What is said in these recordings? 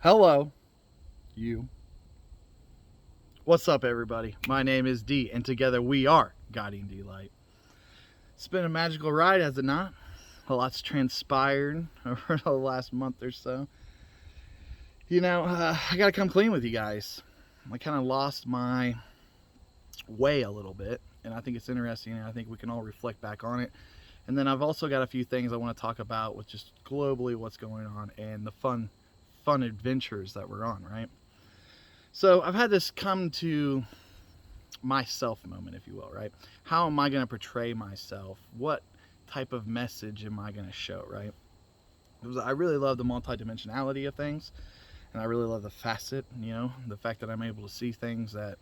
Hello, you. What's up, everybody? My name is D, and together we are Guiding D-Light. It's been a magical ride, has it not? A lot's transpired over the last month or so. I gotta come clean with you guys. I kind of lost my way a little bit, and I think it's interesting, and I think we can all reflect back on it. And then I've also got a few things I want to talk about with just globally what's going on and the fun adventures that we're on, right? So I've had this come to myself moment, if you will, right? How am I going to portray myself? What type of message am I going to show, right? Because I really love the multidimensionality of things, and I really love the the fact that I'm able to see things that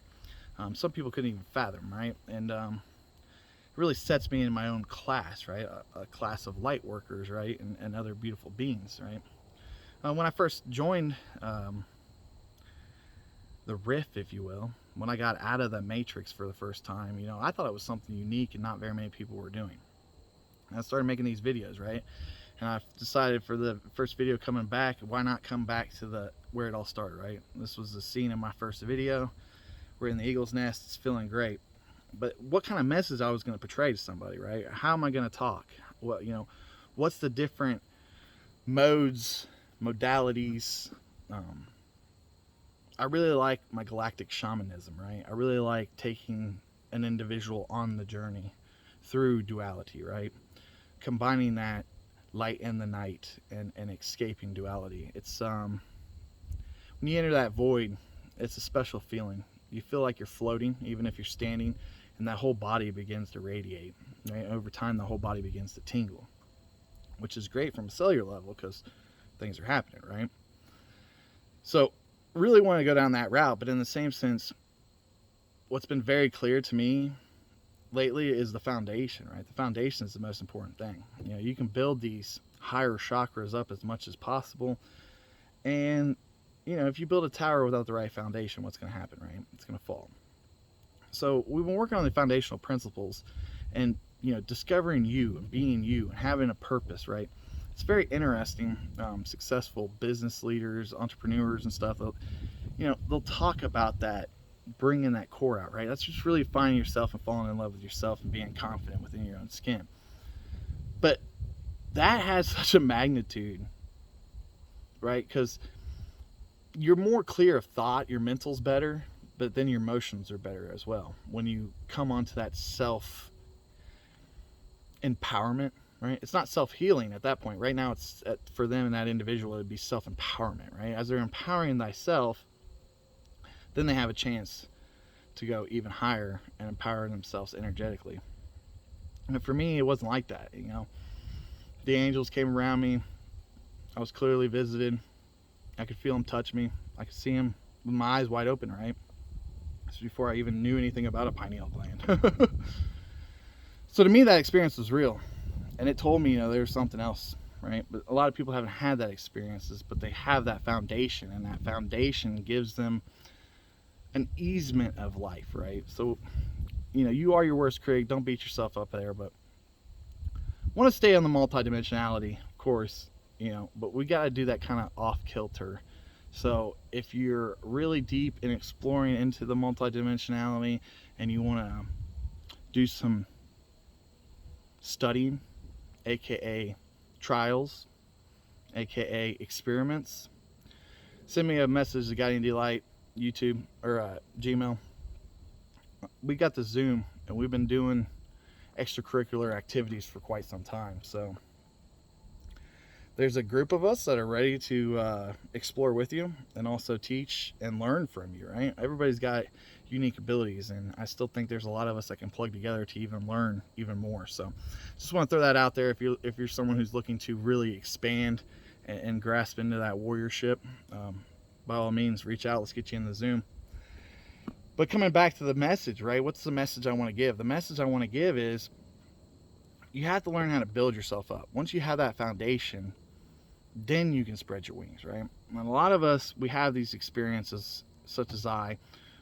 some people couldn't even fathom, right? And it really sets me in my own class, right? A class of light workers, right? And other beautiful beings, right? When I first joined the riff, if you will, when I got out of the matrix for the first time, I thought it was something unique and not very many people were doing. And I started making these videos, right? And I decided for the first video coming back, why not come back to the where it all started, right? This was the scene in my first video. We're in the eagle's nest. It's feeling great. But what kind of message I was going to portray to somebody, right? How am I going to talk? What's the different modalities? I really like my galactic shamanism, right? I really like taking an individual on the journey through duality, right? Combining that light and the night and escaping duality. It's when you enter that void, it's a special feeling. You feel like you're floating, even if you're standing, and that whole body begins to radiate, right? Over time, the whole body begins to tingle, which is great from a cellular level because things are happening, right? So really want to go down that route, but in the same sense, what's been very clear to me lately is the foundation, right? The foundation is the most important thing. You can build these higher chakras up as much as possible, and if you build a tower without the right foundation, what's going to happen, right? It's going to fall. So we've been working on the foundational principles and discovering you and being you and having a purpose, right? It's very interesting. Successful business leaders, entrepreneurs and stuff, they'll talk about that, bringing that core out, right? That's just really finding yourself and falling in love with yourself and being confident within your own skin. But that has such a magnitude, right? Because you're more clear of thought, your mental's better, but then your emotions are better as well. When you come onto that self empowerment, right? It's not self-healing at that point. Right now, for them and that individual, it would be self-empowerment, right? As they're empowering thyself, then they have a chance to go even higher and empower themselves energetically. And for me, it wasn't like that. The angels came around me. I was clearly visited. I could feel them touch me. I could see them with my eyes wide open, right? This was before I even knew anything about a pineal gland. So to me, that experience was real. And it told me, there's something else, right? But a lot of people haven't had that experiences, but they have that foundation, and that foundation gives them an easement of life, right? So, you are your worst critic. Don't beat yourself up there, but want to stay on the multidimensionality, of course, but we got to do that kind of off kilter. So if you're really deep in exploring into the multidimensionality and you want to do some studying, aka trials, aka experiments, send me a message to Guiding Delight, YouTube, or Gmail. We got the Zoom, and we've been doing extracurricular activities for quite some time. So there's a group of us that are ready to explore with you and also teach and learn from you, right? Everybody's got unique abilities, and I still think there's a lot of us that can plug together to even learn even more. So just want to throw that out there. If you're someone who's looking to really expand and grasp into that warriorship, by all means, reach out. Let's get you in the Zoom. But coming back to the message, right? What's the message I want to give? The message I want to give is you have to learn how to build yourself up. Once you have that foundation, then you can spread your wings, right? And a lot of us, we have these experiences, such as I,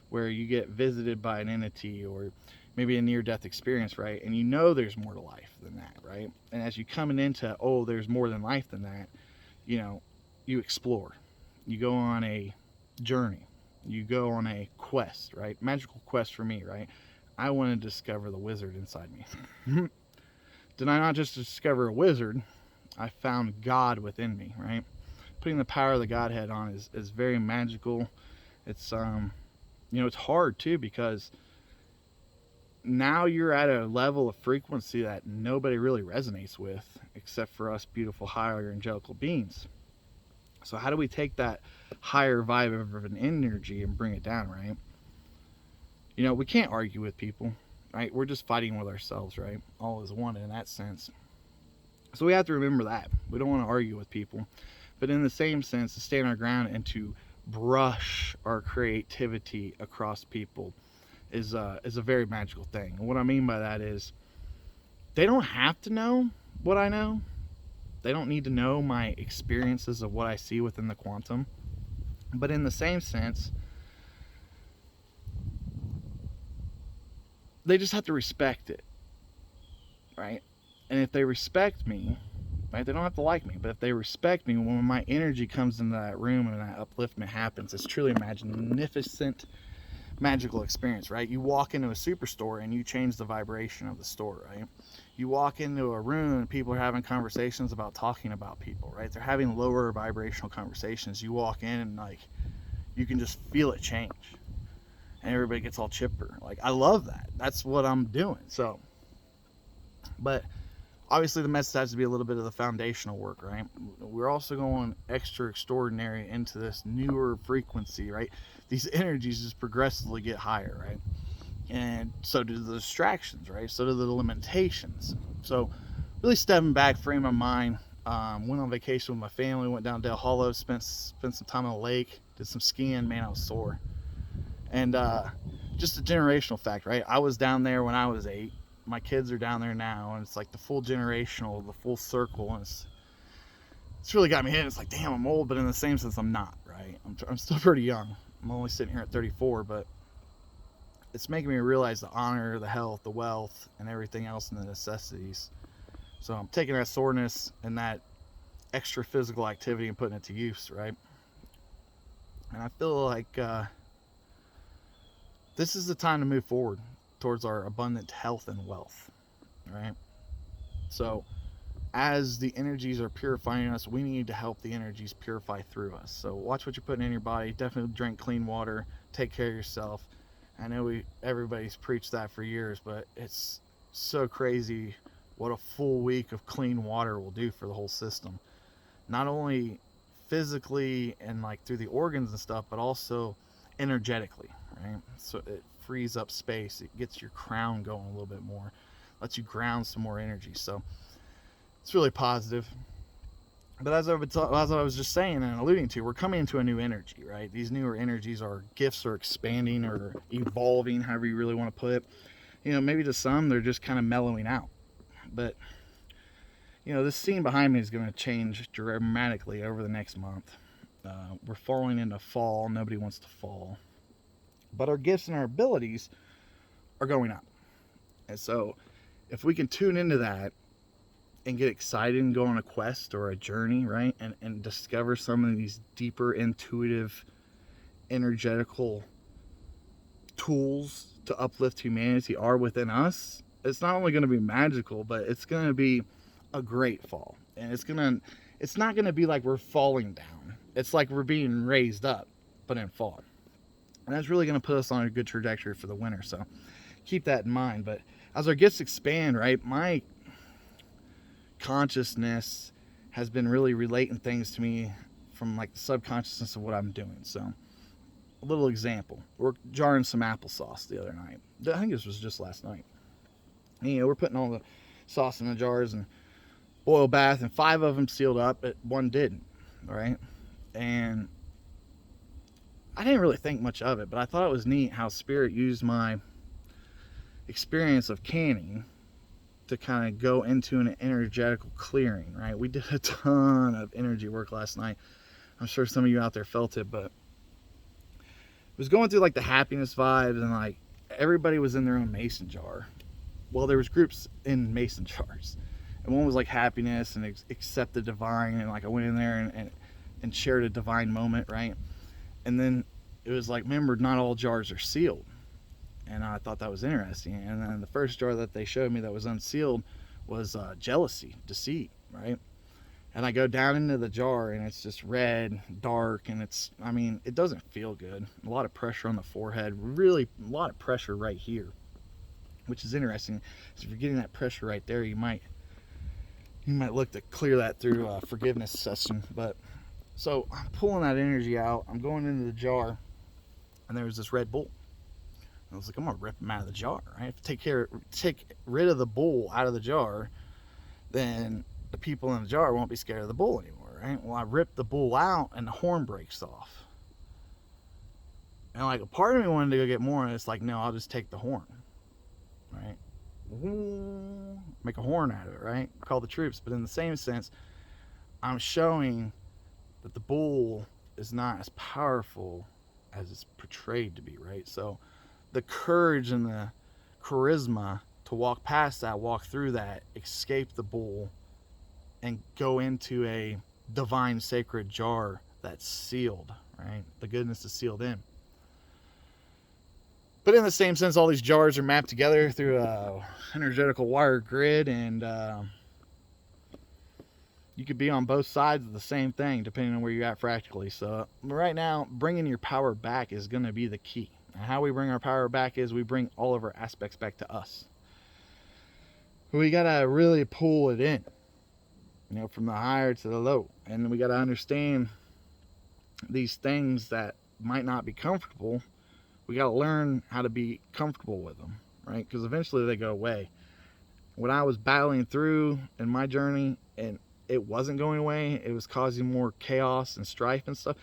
where you get visited by an entity or maybe a near-death experience, right? And there's more to life than that, right? And as you coming into, there's more than life than that, you explore. You go on a journey. You go on a quest, right? Magical quest for me, right? I want to discover the wizard inside me. Did I not just discover a wizard? I found God within me, right? Putting the power of the Godhead on is very magical. It's it's hard too, because now you're at a level of frequency that nobody really resonates with except for us beautiful higher angelical beings. So how do we take that higher vibe of an energy and bring it down, right? We can't argue with people, right? We're just fighting with ourselves, right? All is one in that sense. So we have to remember that. We don't want to argue with people. But in the same sense, to stand our ground and to brush our creativity across people is a very magical thing. And what I mean by that is they don't have to know what I know. They don't need to know my experiences of what I see within the quantum. But in the same sense, they just have to respect it, right? And if they respect me, right, they don't have to like me, but if they respect me, when my energy comes into that room and that upliftment happens, it's truly a magnificent, magical experience, right? You walk into a superstore and you change the vibration of the store, right? You walk into a room and people are having conversations about talking about people, right? They're having lower vibrational conversations. You walk in and you can just feel it change, and everybody gets all chipper. I love that. That's what I'm doing. So, but obviously the message has to be a little bit of the foundational work, right? We're also going extra extraordinary into this newer frequency, right? These energies just progressively get higher, right? And so do the distractions, right? So do the limitations. So really stepping back, frame of mind. Went on vacation with my family, went down Dale Hollow, spent some time on the lake, did some skiing. Man, I was sore. And just a generational fact, right? I was down there when I was 8. My kids are down there now, and it's like the full generational, the full circle, and it's really got me hit. It's like, damn, I'm old, but in the same sense, I'm not, right? I'm still pretty young. I'm only sitting here at 34, but it's making me realize the honor, the health, the wealth, and everything else, and the necessities. So I'm taking that soreness and that extra physical activity and putting it to use, right? And I feel like this is the time to move forward towards our abundant health and wealth, right? So as the energies are purifying us, we need to help the energies purify through us. So watch what you're putting in your body. Definitely drink clean water. Take care of yourself. I know everybody's preached that for years, but it's so crazy what a full week of clean water will do for the whole system. Not only physically and through the organs and stuff, but also energetically, right? So it frees up space. It gets your crown going a little bit more, lets you ground some more energy. So it's really positive. But as I was just saying and alluding to, we're coming into a new energy, right? These newer energies, our gifts are expanding or evolving, however you really want to put it. Maybe to some, they're just kind of mellowing out. But, this scene behind me is going to change dramatically over the next month. We're falling into fall. Nobody wants to fall. But our gifts and our abilities are going up. And so if we can tune into that and get excited and go on a quest or a journey, right? And discover some of these deeper intuitive, energetical tools to uplift humanity are within us, it's not only going to be magical, but it's going to be a great fall. And it's not going to be like we're falling down. It's like we're being raised up, but in fall. And that's really going to put us on a good trajectory for the winter. So keep that in mind. But as our gifts expand, right, my consciousness has been really relating things to me from the subconsciousness of what I'm doing. So a little example, we're jarring some applesauce the other night. I think this was just last night. We're putting all the sauce in the jars and boil bath, and 5 of them sealed up, but 1 didn't, right? And I didn't really think much of it, but I thought it was neat how Spirit used my experience of canning to kind of go into an energetical clearing, right? We did a ton of energy work last night. I'm sure some of you out there felt it, but it was going through the happiness vibes, and everybody was in their own mason jar. Well, there was groups in mason jars, and one was happiness and accept the divine, and I went in there and and shared a divine moment, right? And then it was like, remember, not all jars are sealed. And I thought that was interesting. And then the first jar that they showed me that was unsealed was jealousy, deceit, right? And I go down into the jar and it's just red, dark, and I mean, it doesn't feel good. A lot of pressure on the forehead, really a lot of pressure right here, which is interesting. So if you're getting that pressure right there, you might look to clear that through a forgiveness session. But so I'm pulling that energy out. I'm going into the jar, and there was this red bull. I was like, I'm gonna rip him out of the jar. Right? If I take rid of the bull out of the jar, then the people in the jar won't be scared of the bull anymore, right? Well, I rip the bull out, and the horn breaks off. And like a part of me wanted to go get more, and it's like, no, I'll just take the horn, right? Make a horn out of it, right? Call the troops. But in the same sense, I'm showing that the bull is not as powerful as it's portrayed to be, right? So the courage and the charisma to walk past that, walk through that, escape the bull, and go into a divine sacred jar that's sealed, right? The goodness is sealed in. But in the same sense, all these jars are mapped together through a energetical wire grid, and you could be on both sides of the same thing depending on where you're at fractally. So right now, bringing your power back is going to be the key. And how we bring our power back is we bring all of our aspects back to us. We got to really pull it in, you know, from the higher to the low. And we got to understand these things that might not be comfortable. We got to learn how to be comfortable with them, right? Because eventually they go away. When I was battling through in my journey and it wasn't going away, it was causing more chaos and strife and stuff.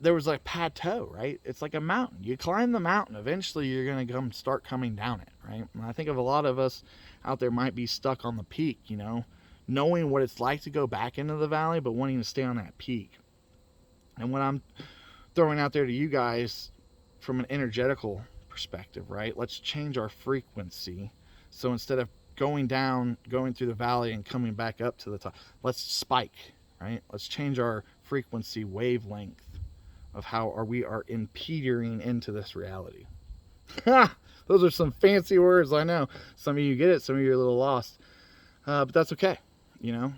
There was like a plateau, right? It's like a mountain. You climb the mountain, eventually you're going to start coming down it, right? And I think of a lot of us out there might be stuck on the peak, you know, knowing what it's like to go back into the valley, but wanting to stay on that peak. And what I'm throwing out there to you guys from an energetical perspective, right? Let's change our frequency. So instead of going down, going through the valley and coming back up to the top, let's spike, right? Let's change our frequency wavelength of how we are impeding into this reality. Those are some fancy words, I know. Some of you get it, some of you are a little lost. But that's okay, you know?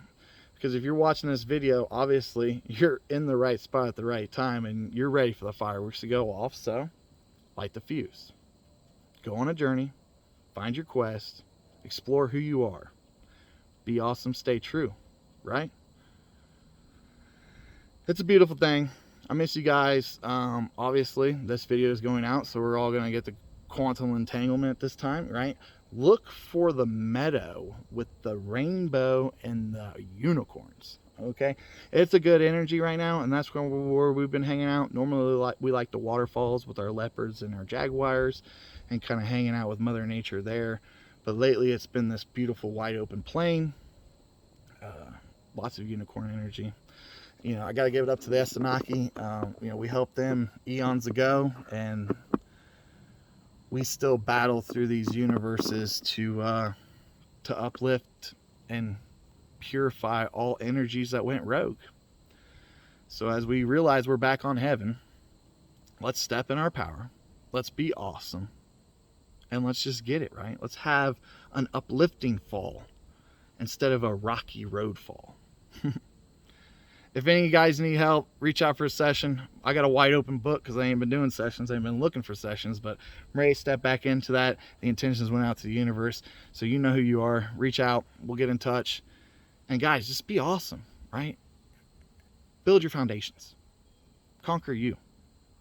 Because if you're watching this video, obviously you're in the right spot at the right time and you're ready for the fireworks to go off. So light the fuse. Go on a journey. Find your quest. Explore who you are. Be awesome. Stay true. Right? It's a beautiful thing. I miss you guys. Obviously, this video is going out, so we're all going to get the quantum entanglement this time, right? Look for the meadow with the rainbow and the unicorns, okay? It's a good energy right now, and that's where we've been hanging out. Normally, we like the waterfalls with our leopards and our jaguars and kind of hanging out with Mother Nature there. But lately, it's been this beautiful wide open plain. Lots of unicorn energy. You know, I got to give it up to the Astenaki. You know, we helped them eons ago, and we still battle through these universes to uplift and purify all energies that went rogue. So as we realize we're back on heaven, let's step in our power. Let's be awesome. And let's just get it, right? Let's have an uplifting fall instead of a rocky road fall. If any of you guys need help, reach out for a session. I got a wide open book because I ain't been doing sessions. I ain't been looking for sessions, but I'm ready to step back into that. The intentions went out to the universe. So you know who you are. Reach out. We'll get in touch. And guys, just be awesome, right? Build your foundations. Conquer you,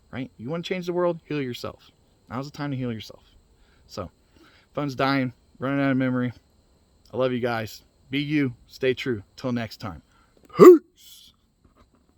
right? You want to change the world? Heal yourself. Now's the time to heal yourself. So, phone's dying. Running out of memory. I love you guys. Be you. Stay true. Till next time.